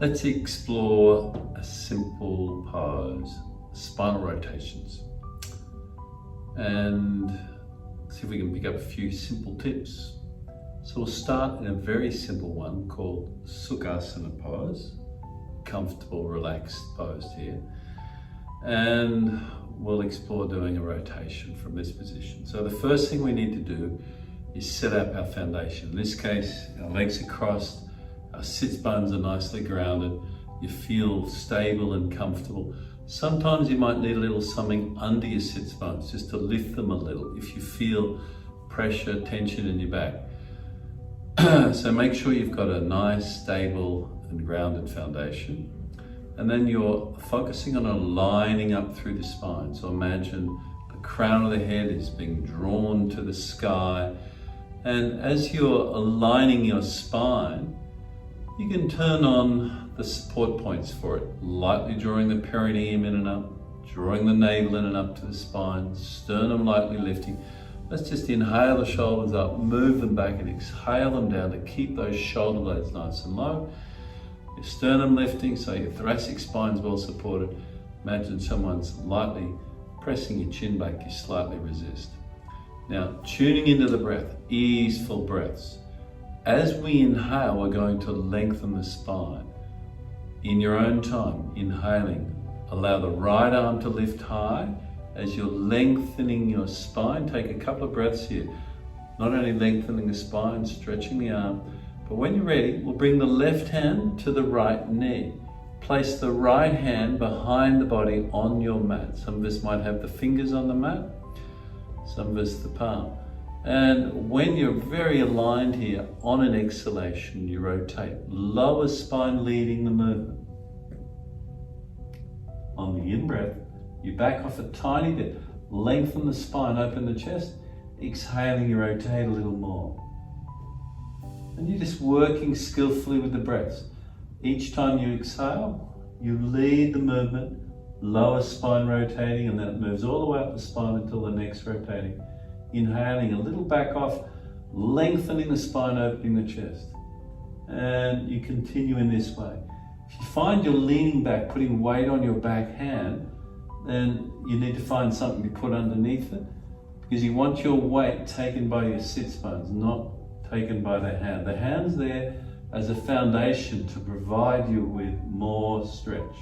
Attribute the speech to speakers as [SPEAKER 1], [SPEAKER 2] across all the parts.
[SPEAKER 1] Let's explore a simple pose, spinal rotations, and see if we can pick up a few simple tips. So we'll start in a very simple one called Sukhasana pose, comfortable, relaxed pose here. And we'll explore doing a rotation from this position. So the first thing we need to do is set up our foundation. In this case, our legs are crossed, our sits bones are nicely grounded, you feel stable and comfortable. Sometimes you might need a little something under your sits bones just to lift them a little if you feel pressure, tension in your back. So make sure you've got a nice, stable and grounded foundation. And then you're focusing on aligning up through the spine. So imagine the crown of the head is being drawn to the sky. And as you're aligning your spine, you can turn on the support points for it, lightly drawing the perineum in and up, drawing the navel in and up to the spine, sternum lightly lifting. Let's just inhale the shoulders up, move them back, and exhale them down to keep those shoulder blades nice and low. Your sternum lifting, so your thoracic spine is well supported. Imagine someone's lightly pressing your chin back, you slightly resist. Now, tuning into the breath, easeful breaths. As we inhale, we're going to lengthen the spine. In your own time, inhaling, allow the right arm to lift high. As you're lengthening your spine, take a couple of breaths here. Not only lengthening the spine, stretching the arm, but when you're ready, we'll bring the left hand to the right knee. Place the right hand behind the body on your mat. Some of us might have the fingers on the mat, some of us the palm. And when you're very aligned here, on an exhalation, you rotate. Lower spine leading the movement. On the in-breath, you back off a tiny bit, lengthen the spine, open the chest. Exhaling, you rotate a little more. And you're just working skillfully with the breaths. Each time you exhale, you lead the movement, lower spine rotating, and then it moves all the way up the spine until the neck's rotating. Inhaling, a little back off, lengthening the spine, opening the chest. And you continue in this way. If you find you're leaning back, putting weight on your back hand, then you need to find something to put underneath it, because you want your weight taken by your sits bones, not taken by the hand. The hand's there as a foundation to provide you with more stretch.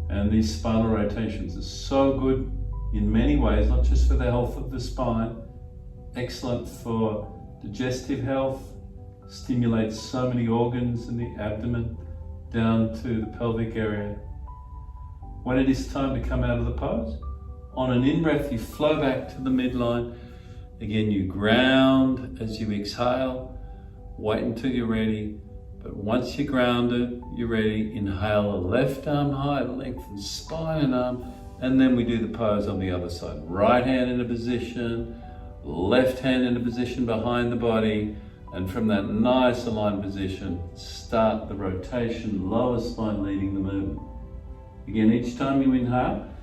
[SPEAKER 1] And these spinal rotations are so good in many ways, not just for the health of the spine, excellent for digestive health, stimulates so many organs in the abdomen down to the pelvic area. When it is time to come out of the pose, on an in-breath, you flow back to the midline. Again, you ground as you exhale. Wait until you're ready. But once you're grounded, you're ready. Inhale, the left arm high, lengthen spine and arm. And then we do the pose on the other side. Right hand in a position, left hand in a position behind the body. And from that nice aligned position, start the rotation, lower spine leading the movement. Again, each time you inhale,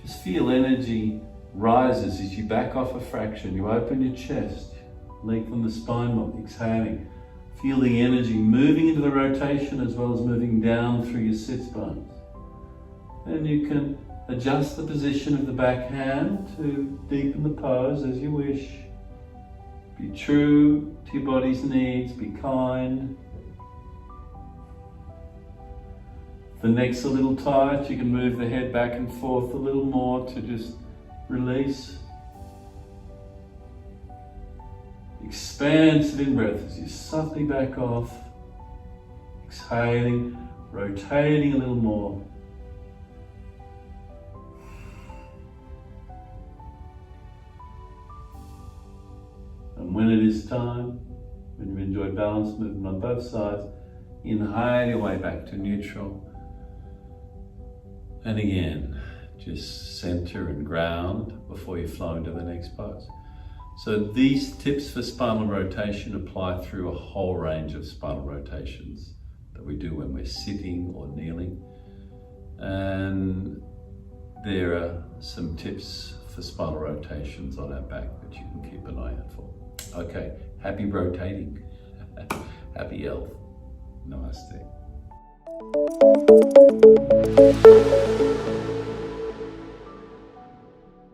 [SPEAKER 1] just feel energy rises as you back off a fraction. You open your chest, lengthen the spine more, exhaling. Feel the energy moving into the rotation as well as moving down through your sits bones. And you can adjust the position of the back hand to deepen the pose as you wish. Be true to your body's needs, be kind. If the neck's a little tight, you can move the head back and forth a little more to just release. Expansive in-breath as you subtly back off. Exhaling, rotating a little more. And when it is time, when you enjoy balance movement on both sides, inhale your way back to neutral. And again, just center and ground before you flow into the next pose. So these tips for spinal rotation apply through a whole range of spinal rotations that we do when we're sitting or kneeling. And there are some tips for spinal rotations on our back that you can keep an eye out for. Okay, happy rotating. Happy health. Namaste.
[SPEAKER 2] you.